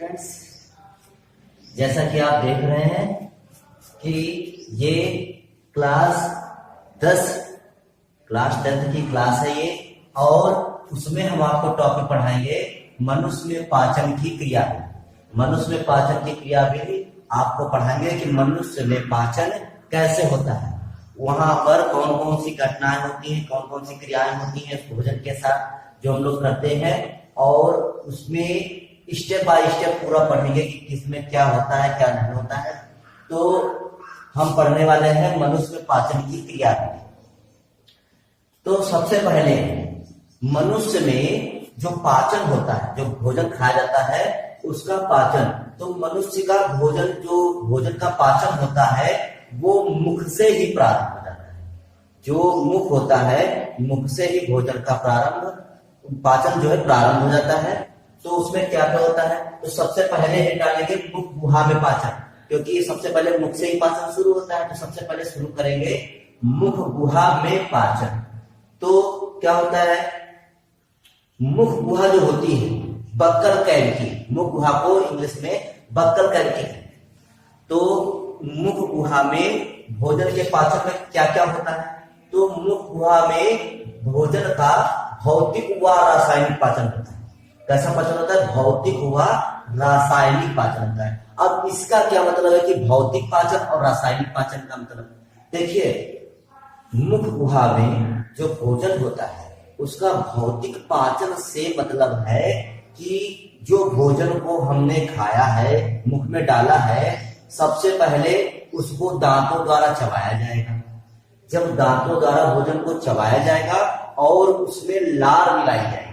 Students, जैसा कि आप देख रहे हैं कि ये क्लास 10th की क्लास है ये, और उसमें हम आपको टॉपिक पढ़ाएंगे मनुष्य में पाचन की क्रिया। मनुष्य में पाचन की क्रिया भी आपको पढ़ाएंगे कि मनुष्य में पाचन कैसे होता है, वहां पर कौन कौन सी घटनाएं होती हैं, कौन कौन सी क्रियाएं होती हैं भोजन के साथ जो हम लोग करते हैं, और उसमें स्टेप बाय स्टेप पूरा पढ़ेंगे कि किसमें क्या होता है क्या नहीं होता है। तो हम पढ़ने वाले हैं मनुष्य में पाचन की क्रिया। तो सबसे पहले मनुष्य में जो पाचन होता है, जो भोजन खाया जाता है उसका पाचन, तो मनुष्य का भोजन का पाचन होता है वो मुख से ही प्रारंभ हो जाता है। जो मुख होता है, मुख से ही भोजन का पाचन जो है प्रारंभ हो जाता है। तो उसमें क्या क्या होता है, तो सबसे पहले हम डालेंगे मुख गुहा में पाचन, क्योंकि सबसे पहले मुख से ही पाचन शुरू होता है। तो सबसे पहले शुरू करेंगे मुख गुहा में पाचन। तो क्या होता है, मुख गुहा जो होती है बक्कल कैविटी, मुख गुहा को इंग्लिश में बक्कल कैविटी है। तो मुख गुहा में भोजन के पाचन में क्या क्या होता है, तो मुख गुहा में भोजन का भौतिक व रासायनिक पाचन होता है। कैसा पाचन होता है, भौतिक व रासायनिक पाचन होता है। अब इसका क्या मतलब है कि भौतिक पाचन और रासायनिक पाचन का मतलब, देखिए मुख गुहा में जो भोजन होता है उसका भौतिक पाचन से मतलब है कि जो भोजन को हमने खाया है, मुख में डाला है, सबसे पहले उसको दांतों द्वारा चबाया जाएगा। जब दांतों द्वारा भोजन को चबाया जाएगा और उसमें लार मिलाई जाएगी,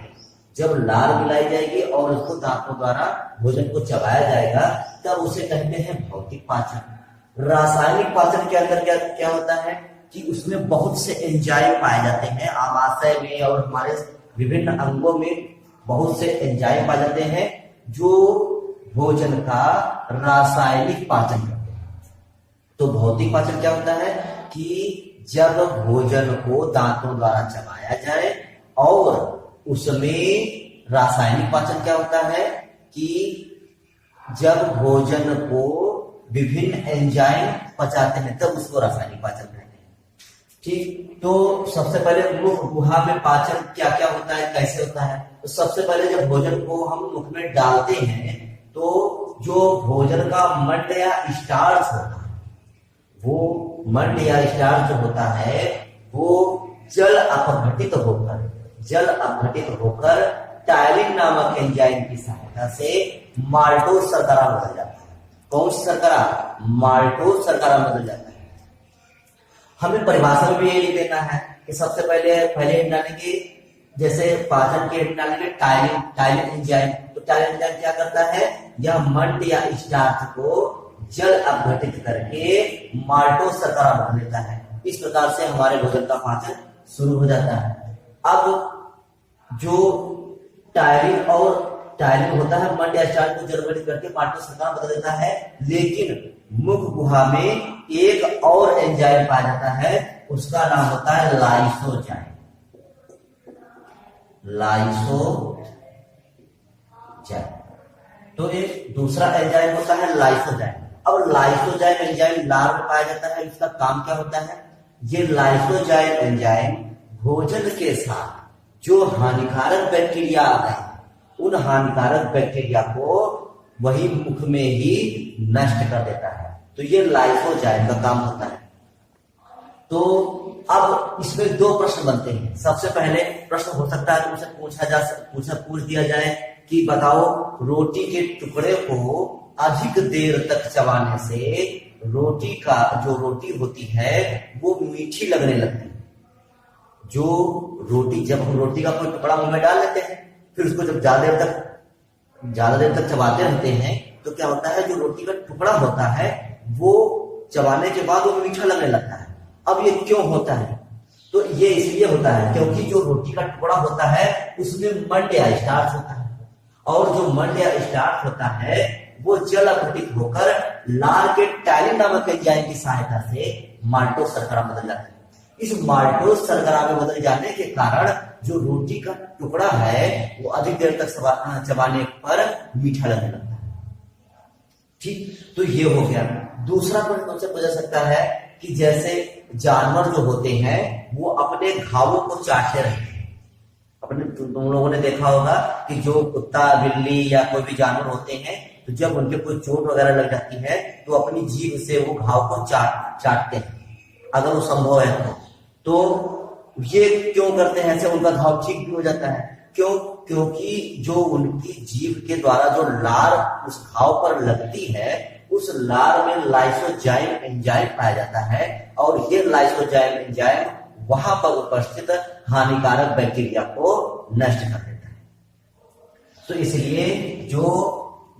जब लार मिलाई जाएगी और उसको दांतों द्वारा भोजन को चबाया जाएगा, तब उसे कहते हैं भौतिक पाचन। रासायनिक पाचन के अंदर क्या क्या होता है कि उसमें बहुत से एंजाइम पाए जाते हैं, आमाशय में और हमारे विभिन्न अंगों में बहुत से एंजाइम पाए जाते हैं जो भोजन का रासायनिक पाचन करते हैं। तो भौतिक पाचन क्या होता है कि जब भोजन को दांतों द्वारा चबाया जाए, और उसमें रासायनिक पाचन क्या होता है कि जब भोजन को विभिन्न एंजाइम पचाते हैं तब उसको रासायनिक पाचन कहते हैं। ठीक, तो सबसे पहले मुख गुहा में पाचन क्या क्या होता है, कैसे होता है। तो सबसे पहले जब भोजन को हम मुख में डालते हैं तो जो भोजन का मंड या स्टार्च होता है, वो मंड या स्टार्च जो होता है वो जल अपघटित होकर टायलिन नामक एंजाइम की सहायता से माल्टोज शर्करा बदल जाता है। कौन सी शर्करा, माल्टोज शर्करा बदल जाता है। हमें परिभाषा में भी ये लिख देना है कि सबसे पहले डालेंगे, जैसे पाचन के डालेंगे टायलिन एंजाइम। तो टायलिन एंजाइम क्या करता है, यह मंड या स्टार्च को जल अपघटित करके माल्टोज शर्करा बना लेता है। इस प्रकार से हमारे भोजन का पाचन शुरू हो जाता है। अब जो टायलिन होता है मंड या स्टार्च को जल अपघटित करके माल्टोज शर्करा बदल देता है, लेकिन मुख गुहा में एक और एंजाइम पाया जाता है, उसका नाम होता है लाइसोजाइम। तो एक दूसरा एंजाइम होता है लाइसोजाइम। अब लाइसोजाइम एंजाइम लार में पाया जाता है। इसका काम क्या होता है, ये लाइसोजाइम एंजाइम भोजन के साथ जो हानिकारक बैक्टीरिया आते हैं, उन हानिकारक बैक्टीरिया को वही मुख में ही नष्ट कर देता है। तो ये लाइसोजाइम का काम होता है। तो अब इसमें दो प्रश्न बनते हैं। सबसे पहले प्रश्न हो सकता है तुमसे पूछ दिया जाए कि बताओ, रोटी के टुकड़े को अधिक देर तक चबाने से रोटी होती है वो मीठी लगने लगती है। जब हम रोटी का कोई टुकड़ा मुंह में डाल लेते हैं, फिर उसको जब ज्यादा देर तक चबाते रहते हैं, तो क्या होता है, जो रोटी का टुकड़ा होता है वो चबाने के बाद वो मीठा लगने लगता है। अब ये क्यों होता है, तो ये इसलिए होता है क्योंकि जो रोटी का टुकड़ा होता है उसमें मंड या स्टार्च होता है, और जो मंड या स्टार्च होता है वो जल अपघटित होकर लार के टायलिन नामक एंजाइम की सहायता से माल्टोज शर्करा बदल जाता है। इस माल्टोज शर्करा में बदल जाने के कारण जो रोटी का टुकड़ा है वो अधिक देर तक चबाने पर मीठा लगने लगता है। ठीक, तो ये हो गया। दूसरा प्रश्न हमसे पूछा सकता है कि जैसे जानवर जो होते हैं वो अपने घावों को चाटते रहते हैं। अपने तुम लोगों ने देखा होगा कि जो कुत्ता बिल्ली या कोई भी जानवर होते हैं तो जब उनके कोई चोट वगैरह लग जाती है तो अपनी जीभ से वो घाव को चाटते हैं, अगर वो संभव है तो ये क्यों करते हैं ऐसे? उनका घाव ठीक भी हो जाता है। क्यों? क्योंकि जो उनकी जीभ के द्वारा जो लार उस घाव पर लगती है, उस लार में लाइसोजाइम एंजाइम पाया जाता है और ये लाइसोजाइम एंजाइम वहां पर उपस्थित हानिकारक बैक्टीरिया को नष्ट कर देता है। तो इसलिए जो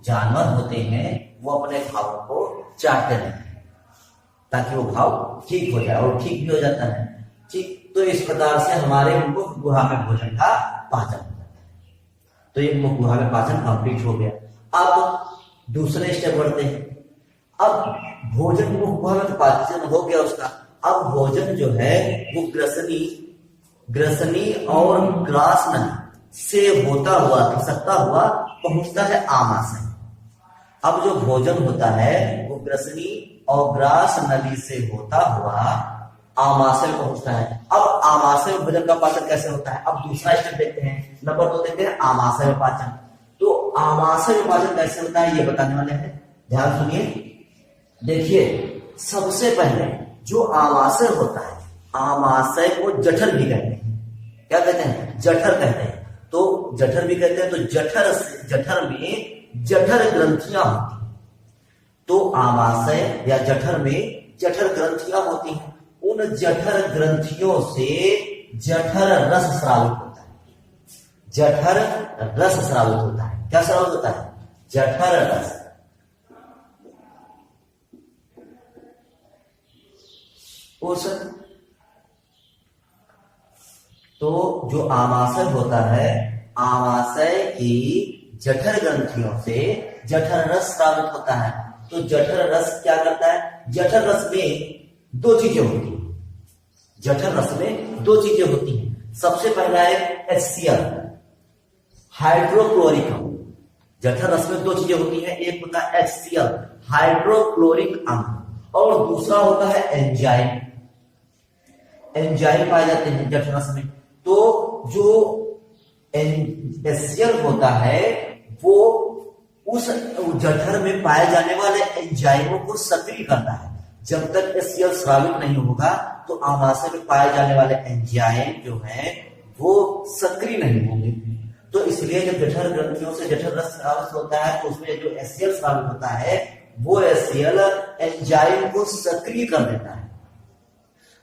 जानवर होते हैं वो अपने घावों को चाटते रहते हैं ताकि वो घाव ठीक हो जाए, और ठीक भी हो जाता है। ठीक, तो इस प्रकार से हमारे मुख गुहा में भोजन का पाचन हो जाता है। तो ये मुख गुहा में पाचन कंप्लीट हो गया। अब दूसरे स्टेप बढ़ते हैं। अब भोजन मुख गुहा में पाचन हो गया उसका, अब भोजन जो है वो ग्रसनी और ग्रास नली से होता हुआ खिसकता हुआ पहुंचता है आमाशय। अब जो भोजन होता है वो ग्रसनी और ग्रास नली से होता हुआ आमाशय में पहुंचता है। अब आमाशय में भोजन का पाचन कैसे होता है? अब दूसरा स्टेप देखते हैं, नंबर 2 देखते हैं आमाशय में पाचन। तो आमाशय में पाचन कैसे होता है ये बताने वाले हैं, ध्यान सुनिए। देखिए, सबसे पहले जो आमाशय होता है, आमाशय को जठर भी कहते हैं। क्या कहते हैं? जठर कहते हैं। तो जठर भी कहते हैं। तो जठर में जठर ग्रंथियां होती हैं। तो आमाशय या जठर में जठर ग्रंथियां होती हैं। उन जठर ग्रंथियों से जठर रस स्रावित होता है। जठर रस स्रावित होता है। क्या स्रावित होता है? जठर रस। तो जो आमाशय होता है, आमाशय की जठर ग्रंथियों से जठर रस स्रावित होता है। तो जठर रस क्या करता है? जठर रस में 2 चीजें होती हैं। जठर रस में 2 चीजें होती हैं। सबसे पहला है HCl, हाइड्रोक्लोरिक अम्ल। जठर रस में 2 चीजें होती हैं, एक होता है HCl, हाइड्रोक्लोरिक अम्ल, और दूसरा होता है एंजाइम। एंजाइम पाए जाते हैं जठर रस में। तो जो HCl होता है वो उस जठर में पाए जाने वाले एंजाइमों को सक्रिय करता है। जब तक HCl स्रावित नहीं होगा तो आमाशय में पाए जाने वाले एंजाइम जो है वो सक्रिय नहीं होंगे। तो इसलिए जब जठर ग्रंथियों से जठर रस स्रावित होता है तो उसमें जो HCl स्रावित होता है वो HCl एंजाइम को सक्रिय कर देता है।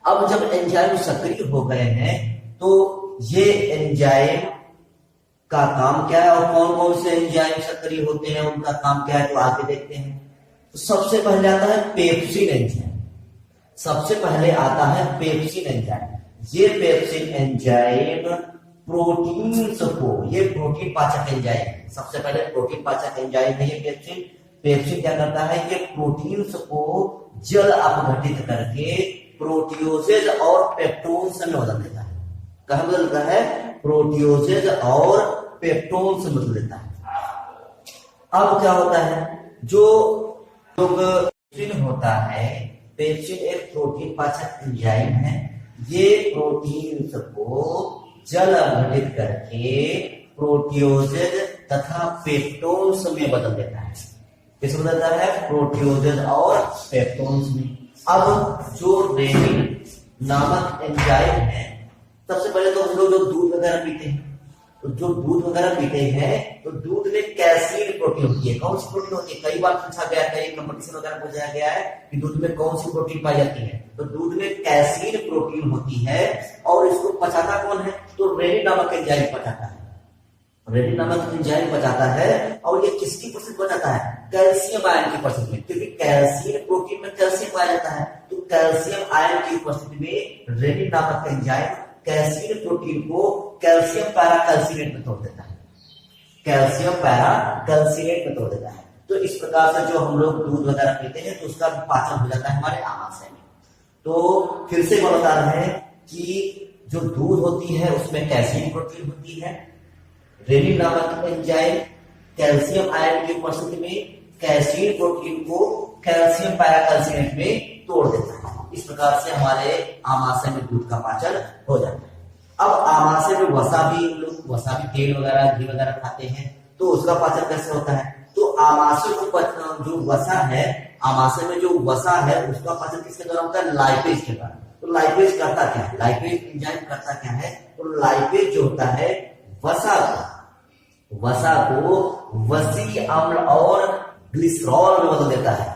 अब जब एंजाइम सक्रिय हो गए हैं तो ये एंजाइम का काम क्या है और कौन कौन से एंजाइम सक्रिय होते हैं, उनका काम क्या है, तो आगे देखते हैं। तो सबसे पहले आता है पेप्सिन एंजाइम। सबसे पहले आता है पेप्सिन एंजाइम। ये पेप्सिन एंजाइम प्रोटीन्स को, ये प्रोटीन पाचक एंजाइम, सबसे पहले प्रोटीन पाचक एंजाइम है ये पेप्सिन। पेप्सिन क्या करता है? ये प्रोटीन्स को जल अपघटित करके प्रोटियोजेज और पेप्टोन्स में बदल देता है। कहाँ बदलता है? प्रोटियोजेज और पेप्टोन्स में बदल देता है। अब क्या होता है? जो पेप्सिन होता है, पेप्सिन एक प्रोटीन पाचक एंजाइम है। ये प्रोटीन्स को जल अपघटित करके प्रोटियोजेज तथा पेप्टोन्स में बदल देता है। किस बदलता है? प्रोटियोजेज और पेप्टोन्स में। अब जो रेनिन नामक एंजाइम है, सबसे पहले तो हम लोग जो दूध वगैरह पीते हैं, तो जो दूध वगैरह पीते हैं तो दूध में कैसीन प्रोटीन होती है। कौन सी प्रोटीन होती है? कई बार पूछा गया, कई कंपटीशन वगैरह पूछा गया है कि दूध में कौन सी प्रोटीन पाई जाती है। तो दूध में कैसीन प्रोटीन होती है और इसको पचाता कौन है? तो रेनिन नामक एंजाइम पचाता है। रेनिन नामक एंजाइम पचाता है और ये किसकी उपस्थिति पचाता है? कैल्शियम आयन की उपस्थिति में, क्योंकि कैल्शियम प्रोटीन में कैल्शियम पाया जाता है। तो कैल्शियम आयन की उपस्थिति में रेनिन नामक एंजाइम कैल्शियम प्रोटीन को कैल्शियम पैरा कैल्सिनेट में तोड़ देता है। कैल्शियम पैरा कैल्सिनेट में तोड़ देता है। तो इस प्रकार से जो हम लोग दूध वगैरह पीते हैं तो उसका पाचन हो जाता है हमारे आमाशय में। तो फिर से मैं बता रहे हैं कि जो दूध होती है उसमें कैल्शियम प्रोटीन होती है। रेनिन नामक एंजाइम कैल्शियम आयन की उपस्थिति में कैसीन प्रोटीन को कैल्शियम पैराकैल्शिनेट में तोड़ देता है। इस प्रकार से हमारे आमाशय में दूध का पाचन हो जाता है। अब आमाशय में वसा भी तेल वगैरह घी वगैरह खाते हैं, तो उसका पाचन कैसे होता है? तो आमाशय को जो वसा है, आमाशय में जो वसा है उसका पाचन किसके द्वारा होता है? लाइपेज के द्वारा। तो लाइपेज करता क्या है? लाइपेज एंजाइम करता क्या है? तो लाइपेज जो होता है वसा को वसी अम्ल और ग्लिसरॉल में बदल देता है,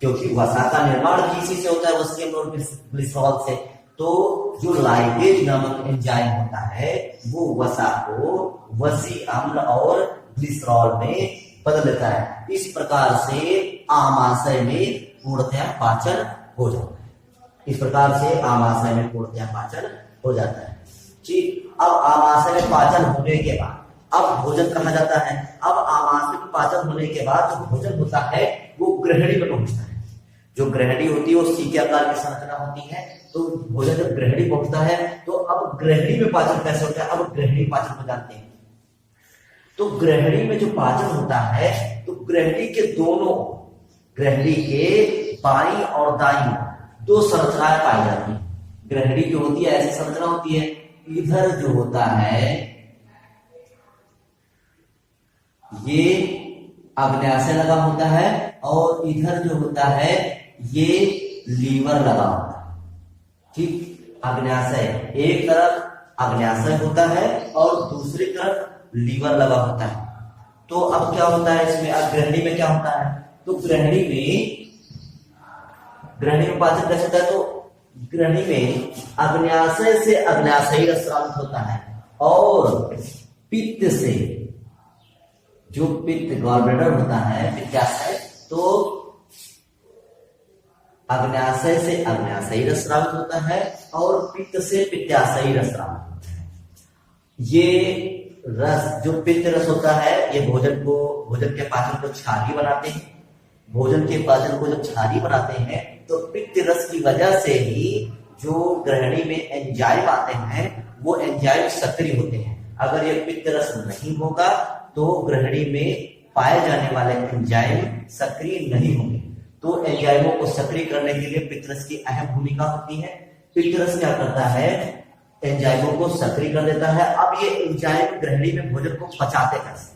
क्योंकि वसा का निर्माण भी इसी से होता है, वसी अम्ल और ग्लिसरॉल से। तो जो लाइपेज नामक एंजाइम होता है वो वसा को वसी अम्ल और ग्लिसरॉल में बदल देता है। इस प्रकार से आमाशय में पूर्णतया पाचन हो जाता है। इस प्रकार से आमाशय में पूर्णतया पाचन हो जाता है। ठीक, अब आमाशय में पाचन होने के बाद अब भोजन कहा जाता है। अब आमाशय में पाचन होने के बाद जो भोजन होता है वो ग्रहणी में पहुंचता है। जो ग्रहणी होती है वो सी के आकार की संरचना होती है। तो भोजन जब ग्रहणी पहुंचता है तो अब ग्रहणी में पाचन कैसे होता है? अब ग्रहणी पाचन को जानते हैं। तो ग्रहणी में जो पाचन होता है तो ग्रहणी के दोनों, ग्रहणी के बाईं और दाईं दो संरचनाएं पाई जाती है। ग्रहणी जो होती है ऐसी संरचना होती है, इधर जो होता है ये आग्नेयाशय लगा होता है और इधर जो होता है ये लीवर लगा होता है। ठीक, आग्नेयाशय, एक तरफ आग्नेयाशय होता है और दूसरी तरफ लीवर लगा होता है। तो अब क्या होता है इसमें? अब ग्रहणी में क्या होता है? तो ग्रहणी में पाचन कैसे होता है? तो ग्रहणी में आग्नेयाशय से आग्नेयाशयी रस स्रावित होता है और पित्त से, जो पित्त गॉलब्लैडर होता है पित्ताशय, तो आग्नेयाशय से आग्नेयाशयी रस स्रावित होता है और पित्त से पित्ताशयी रस स्रावित होता है। ये रस, जो पित्त रस होता है, ये भोजन के पाचन को क्षारीय बनाते हैं। भोजन के पाचन को जब क्षारीय बनाते हैं तो पित्त रस की वजह से ही जो ग्रहणी में एंजाइम आते हैं वो एंजाइम सक्रिय होते हैं। अगर ये पित्त रस नहीं होगा तो ग्रहणी में पाए जाने वाले एंजाइम सक्रिय नहीं होंगे। तो एंजाइमों को सक्रिय करने के लिए पित्त रस की अहम भूमिका होती है। पित्त रस क्या करता है? एंजाइमों को सक्रिय कर देता है। अब ये एंजाइम ग्रहणी में भोजन को पचाते कैसे?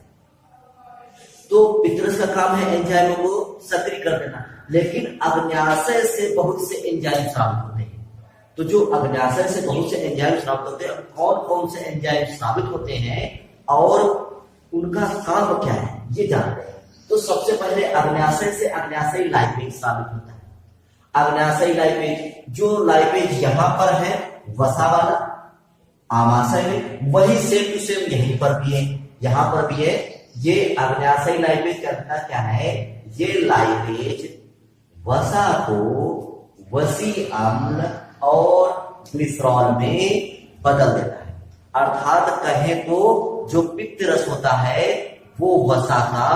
तो पित्त रस का काम है एंजाइमों को सक्रिय कर देना, लेकिन आग्नेयाशय से बहुत से एंजाइम स्रावित होते हैं। तो जो आग्नेयाशय से बहुत से एंजाइम स्रावित होते हैं, कौन कौन से एंजाइम स्रावित होते हैं और उनका काम क्या है ये जानते हैं। तो सबसे पहले आग्नेयाशय से आग्नेयाशयी लाइपेज स्रावित होता है। आग्नेयाशयी लाइपेज, जो लाइपेज यहाँ पर है वसा वाला आमाशय में, वही सेम टू सेम यहीं पर भी है, यहाँ पर भी है। ये आग्नेयाशयी लाइपेज करता क्या है? ये लाइपेज वसा को वसी अम्ल और ग्लिसरॉल में बदल देता है। अर्थात कहें तो जो पित्त रस होता है वो वसा का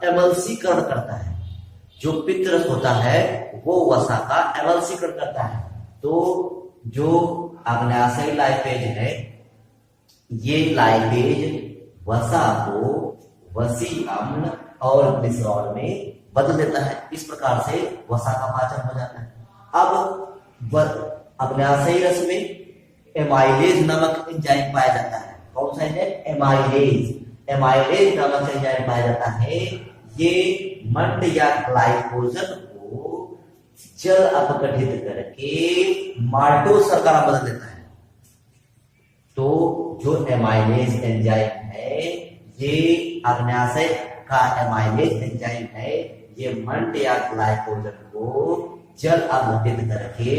एमल्सीकरण करता है। जो पित्त रस होता है वो वसा का एमल्सीकरण करता है। तो जो आग्नेयाशयी लाइपेज है, ये लाइपेज वसा को वसी अम्ल और ग्लिसरॉल में बदल देता है। इस प्रकार से वसा का पाचन हो जाता है। अब आग्नेयाशयी रस में एमाइलेज नामक एंजाइम पाया जाता है। कौन सा है? एमाइलेज नामक एंजाइम पाया जाता है। ये मंड या ग्लाइकोजन को जल अपघटित करके माल्टोज शर्करा बदल देता है। तो जो एमाइलेज एंजाइम है, ये आग्नेयाशय का एमाइलेज एंजाइम है, ये मंड या ग्लाइकोजन को जल अपघटित करके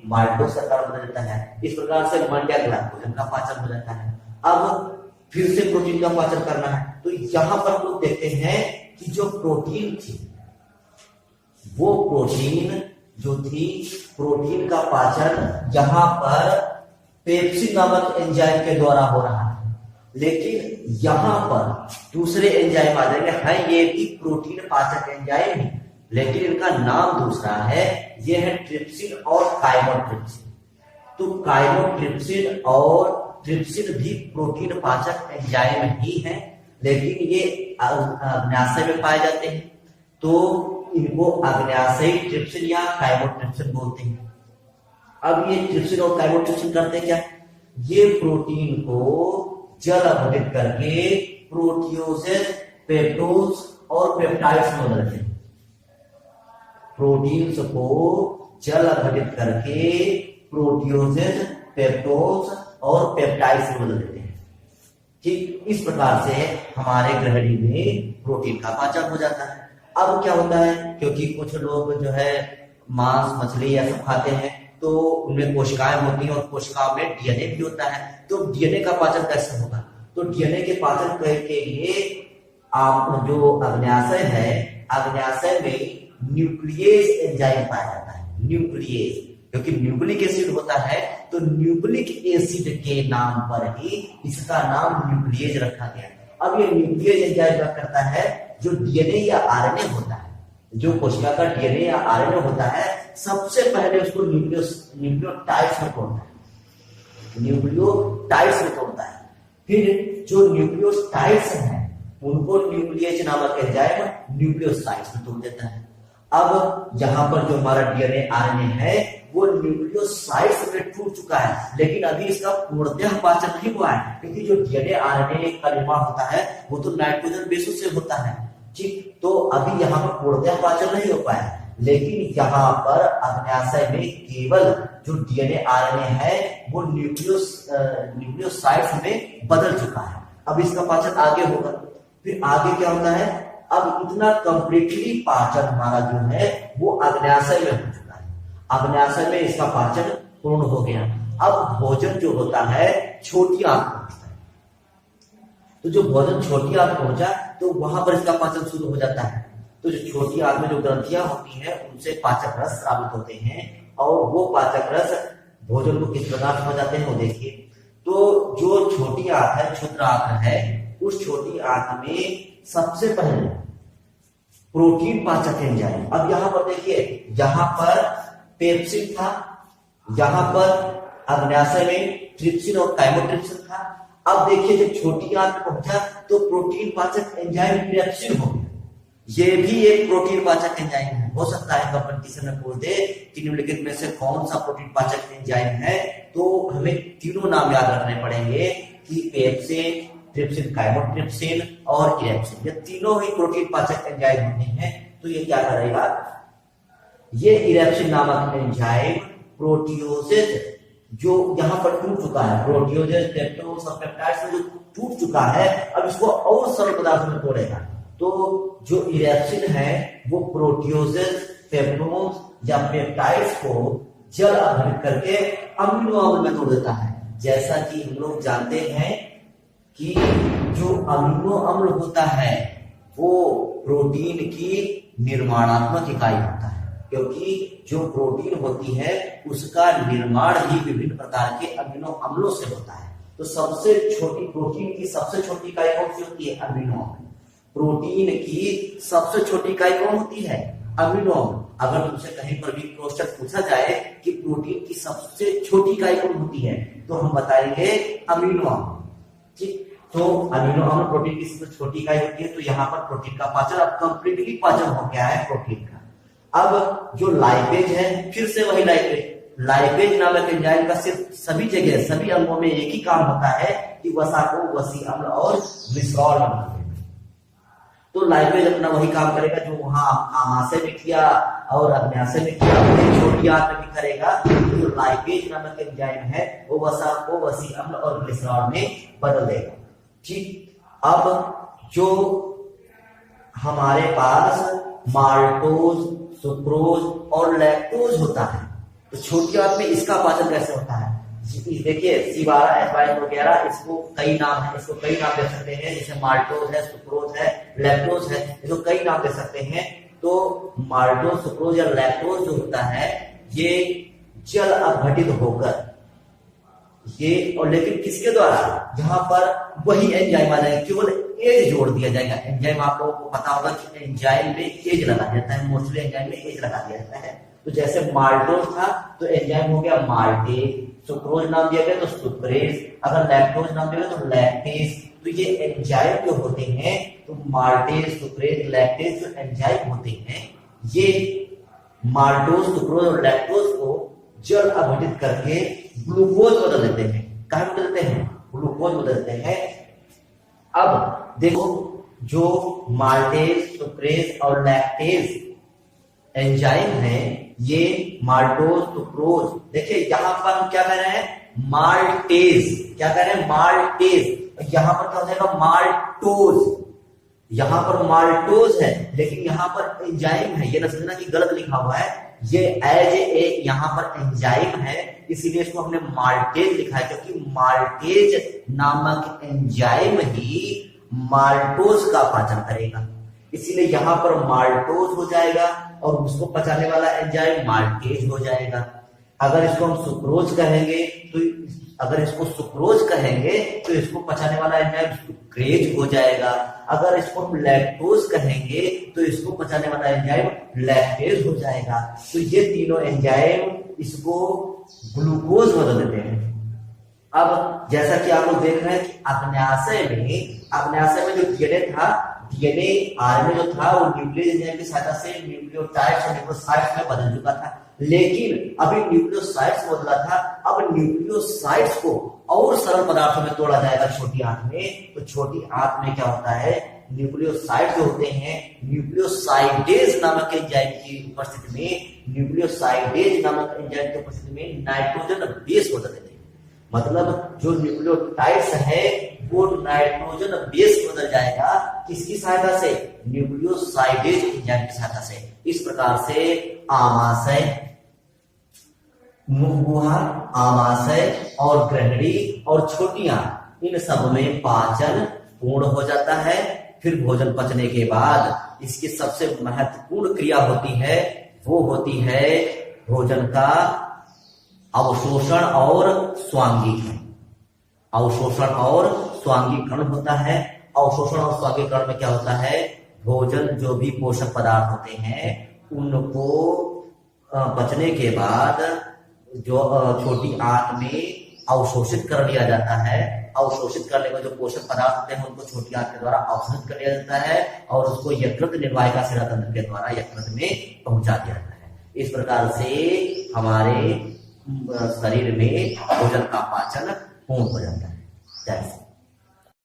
माल्टोज शर्करा बदल देता है। इस प्रकार से मंड या ग्लाइकोजन का पाचन हो जाता है। अब फिर से प्रोटीन का पाचन करना है, तो यहां पर हम लोग देखते हैं कि जो प्रोटीन थी वो प्रोटीन जो थी, प्रोटीन का पाचन यहां पर पेप्सिन नामक एंजाइम के द्वारा हो रहा है। लेकिन यहां पर दूसरे एंजाइम आ जाएंगे। है ये भी प्रोटीन पाचक एंजाइम ही, लेकिन इनका नाम दूसरा है। ये है ट्रिप्सिन और काइमोट्रिप्सिन। तो काइमोट्रिप्सिन और ट्रिप्सिन भी प्रोटीन पाचक एंजाइम ही है, लेकिन ये आग्नेयाशय में पाए जाते हैं। तो इनको अग्न्याशयी ट्रिप्सिन या काइमोट्रिप्सिन बोलते हैं। अब ये ट्रिप्सिन और काइमोट्रिप्सिन करते क्या, ये प्रोटीन को जल अपघटित करके प्रोटियोसिस, पेप्टोज और पेप्टाइड्स में बदलते हैं। प्रोटीन्स को जल अपघटित करके प्रोटियोसिस, पेप्टोज और पेप्टाइड्स में बदल देते हैं। ठीक इस प्रकार से हमारे ग्रहणी में प्रोटीन का पाचन हो जाता है। अब क्या होता है, क्योंकि कुछ लोग जो है मांस, मछली या सब खाते हैं, तो उनमें कोशिकाएं होती हैं और कोशिकाओं में डीएनए भी होता है। तो डीएनए का पाचन कैसे होगा, तो डीएनए के पाचन के लिए आप जो अग्न्याशय है, अग्न्याशय में न्यूक्लियेज एंजाइम पाया जाता है। न्यूक्लियेज, क्योंकि न्यूक्लिक एसिड होता है तो न्यूक्लिक एसिड के नाम पर ही इसका नाम न्यूक्लियेज रखा गया। अब ये न्यूक्लियेज एंजाइम क्या करता है, जो डीएनए या आरएनए होता है, जो कोशिका का डीएनए या आरएनए होता है, सबसे पहले उसको न्यूक्लियोटाइड्स में तोड़ता है। न्यूक्लियोटाइड्स में तोड़ता है। फिर जो न्यूक्लियोटाइड्स हैं उनको न्यूक्लियेज नामक एंजाइम न्यूक्लियोसाइड्स में तोड़ देता है। अब यहाँ पर जो हमारा डीएनए आरएनए है वो न्यूक्लियोसाइड्स में टूट चुका है, लेकिन अभी इसका पूर्णतः पाचन नहीं हुआ है, क्योंकि जो डीएनए आरएनए का निर्माण होता है वो तो नाइट्रोजन बेसों से होता है। ठीक, तो अभी यहाँ पर पूर्णतः पाचन नहीं हो पाया, लेकिन यहाँ पर अग्न्याशय में केवल जो डीएनए आरएनए है वो न्यूक्लियोसाइड्स में बदल चुका है। अब इसका पाचन आगे होगा। फिर आगे क्या होता है, अब इतना कंप्लीटली पाचन हमारा जो है वो अग्न्याशय में हो चुका है। अग्न्याशय में इसका पाचन पूर्ण हो गया। अब भोजन जो होता है छोटी आंत में पहुंचता है, तो जो भोजन छोटी आंत में पहुंचा तो वहां पर इसका पाचन शुरू हो जाता है। तो जो छोटी आंत में जो ग्रंथियां होती हैं उनसे पाचक रस स्रावित होते हैं, और वो पाचक रस भोजन को किस प्रकार समझ जाते हैं वो देखिए। तो जो छोटी आंत है, क्षुद्र आंत है, उस छोटी आंत में सबसे पहले प्रोटीन पाचक एंजाइम। अब यहां पर देखिए, यहां पर पेप्सिन था, यहां पर अग्न्याशय में ट्रिप्सिन और काइमोट्रिप्सिन था। अब देखिए जब छोटी आंत में पहुंचा तो प्रोटीन पाचक एंजाइम ट्रिप्सिन हो गया। ये भी एक प्रोटीन पाचक एंजाइम है। हो सकता है कंपटीशन में पूछ दे कि निम्नलिखित में से कौन सा प्रोटीन पाचक एंजाइम है, तो हमें तीनों नाम याद रखने पड़ेंगे कि पेप्सिन, ट्रिप्सिन, काइमोट्रिप्सिन और इरेप्सिन, ये तीनों ही प्रोटीन पाचक एंजाइम होते हैं। तो ये क्या करेगा, ये इरेप्सिन नामक एंजाइम प्रोटियोसिस जो यहाँ पर टूट चुका है, प्रोटियोसिस, पेप्टोज और पेप्टाइड्स में जो टूट चुका है, अब इसको और सरल पदार्थ में तोड़ेगा। तो जो इरेप्सिन है वो प्रोटियोसिस, पेप्टोज या पेप्टाइड्स को जल अपघटित करके अमीनो अम्ल में तोड़ देता है। जैसा कि हम लोग जानते हैं कि जो अमीनो अम्ल होता है वो प्रोटीन की निर्माणात्मक इकाई होता है, क्योंकि जो प्रोटीन होती है उसका निर्माण ही विभिन्न प्रकार के अमीनो अम्लों से होता है। तो सबसे छोटी प्रोटीन की सबसे छोटी इकाई कौन सी होती है, अमीनो अम्ल। प्रोटीन की सबसे छोटी इकाई कौन होती है, अमीनो अम्ल। अगर तुमसे कहीं पर भी क्वेश्चन पूछा जाए कि प्रोटीन की सबसे छोटी इकाई कौन होती है, तो हम बताएंगे अमीनो अम्ल। ठीक, तो अमीनो अम्ल प्रोटीन की सबसे छोटी इकाई होती है। तो यहाँ पर प्रोटीन का पाचन अब कंप्लीटली पाचन हो गया है प्रोटीन का। अब जो लाइपेज है, फिर से वही लाइपेज नामक एंजाइम का सिर्फ सभी जगह सभी अंगों में एक ही काम होता है कि वसा को वसी अम्ल और ग्लिसरॉल अम्ल। तो लाइपेज अपना वही काम करेगा जो वहां आमाशय में किया और अग्न्याशय में किया, वही छोटी आंत में भी करेगा। जो लाइपेज नामक एंजाइम है वो वसा को वसी अम्ल और ग्लिसरॉल में बदल देगा। ठीक, अब जो हमारे पास माल्टोज, सुक्रोज और लैक्टोज होता है, तो छोटी आंत में इसका पाचन कैसे होता है, देखिए C12, H22 वगैरह, इसको कई नाम है, इसको कई नाम दे सकते हैं, जैसे माल्टोज है, सुक्रोज है, लैक्टोज है, इसको कई नाम दे सकते हैं। तो माल्टोज, सुक्रोज या लैक्टोज जो होता है ये जल अपघटित होकर ये, और लेकिन किसके द्वारा, जहां पर वही एंजाइम आ जाएगा, केवल एज जोड़ दिया जाएगा। एंजाइम आप लोगों को पता होगा कि एंजाइम में एज लगा देता है, मोस्टली एंजाइम में एज लगा दिया जाता है। तो जैसे माल्टोज था तो एंजाइम हो गया माल्टेज, सुक्रोज नाम दिया गया तो सुक्रेज, अगर लैक्टोज नाम दिया गया तो लैक्टेज, तो ये एंजाइम जो होते हैं, तो माल्टेज, सुक्रेज, लैक्टेज जो एंजाइम होते हैं, ये माल्टोज, सुक्रोज और लैक्टोज को जल अपघटित करके ग्लूकोज बदल देते हैं। कहाँ बदल देते हैं? ग्लूकोज बदल देते हैं। अब देखो, जो माल्टेज, सुक्रेज और लैक्टेज एंजाइम है, ये माल्टोज, सुक्रोज, देखिए यहां पर हम क्या कह रहे हैं? माल्टेज। क्या कह रहे हैं? माल्टेज। यहां पर क्या हो जाएगा? माल्टोज। यहां पर माल्टोज है, लेकिन यहां पर एंजाइम है, ये ना समझना कि गलत लिखा हुआ है। ये एज ए यहां पर एंजाइम है, इसीलिए इसको हमने माल्टेज लिखा है, क्योंकि माल्टेज नामक एंजाइम ही माल्टोज का पाचन करेगा, इसीलिए यहां पर माल्टोज हो जाएगा और उसको पचाने वाला एंजाइम माल्टेज हो जाएगा। अगर इसको हम सुक्रोज कहेंगे तो इसको पचाने वाला एंजाइम सुक्रेज हो जाएगा। अगर इसको हम लैक्टोज कहेंगे तो इसको पचाने वाला एंजाइम लैक्टेज हो जाएगा। तो ये तीनों एंजाइम इसको ग्लूकोज बदल देते हैं। अब जैसा कि आप लोग देख रहे हैं कि अग्न्याशय में जो डीएनए था, डीएनए आरएनए जो था, वो न्यूक्लियस एंजाइम की सहायता से न्यूक्लियोटाइड्स और न्यूक्लियोसाइड्स में बदल चुका था। लेकिन अभी न्यूक्लियोसाइड्स बदला था, अब न्यूक्लियोसाइड्स को और सरल पदार्थों में तोड़ा जाएगा छोटी आंत में। तो छोटी आंत में क्या होता है? न्यूक्लियोसाइड जो होते हैं, न्यूक्लियोसाइडेज नामक एंजाइम की उपस्थिति में नाइट्रोजन बेस बदल देते हैं। मतलब जो न्यूक्लियोटाइड्स है वो नाइट्रोजन बेस बदल जाएगा, किसकी सहायता से? न्यूक्लियोसाइडेज एंजाइम की सहायता से। इस प्रकार से आमाशय, मुखगुहा, आमाशय और ग्रहणी और छोटी आंत, इन सब में पाचन पूर्ण हो जाता है। फिर भोजन पचने के बाद इसकी सबसे महत्वपूर्ण क्रिया होती है, वो होती है भोजन का अवशोषण और स्वांगीकरण। अवशोषण और स्वांगीकरण होता है। अवशोषण और स्वांगीकरण में क्या होता है? भोजन, जो भी पोषक पदार्थ होते हैं, उनको पचने के बाद जो छोटी आंत में अवशोषित कर लिया जाता है। अवशोषित करने में जो पोषक पदार्थ होते हैं उनको छोटी आंत के द्वारा अवशोषित कर लिया जाता है और उसको यकृत निर्वाहिका शिरा तंत्र के द्वारा यकृत में पहुंचा दिया जाता है। इस प्रकार से हमारे शरीर में भोजन का पाचन पूर्ण हो जाता है।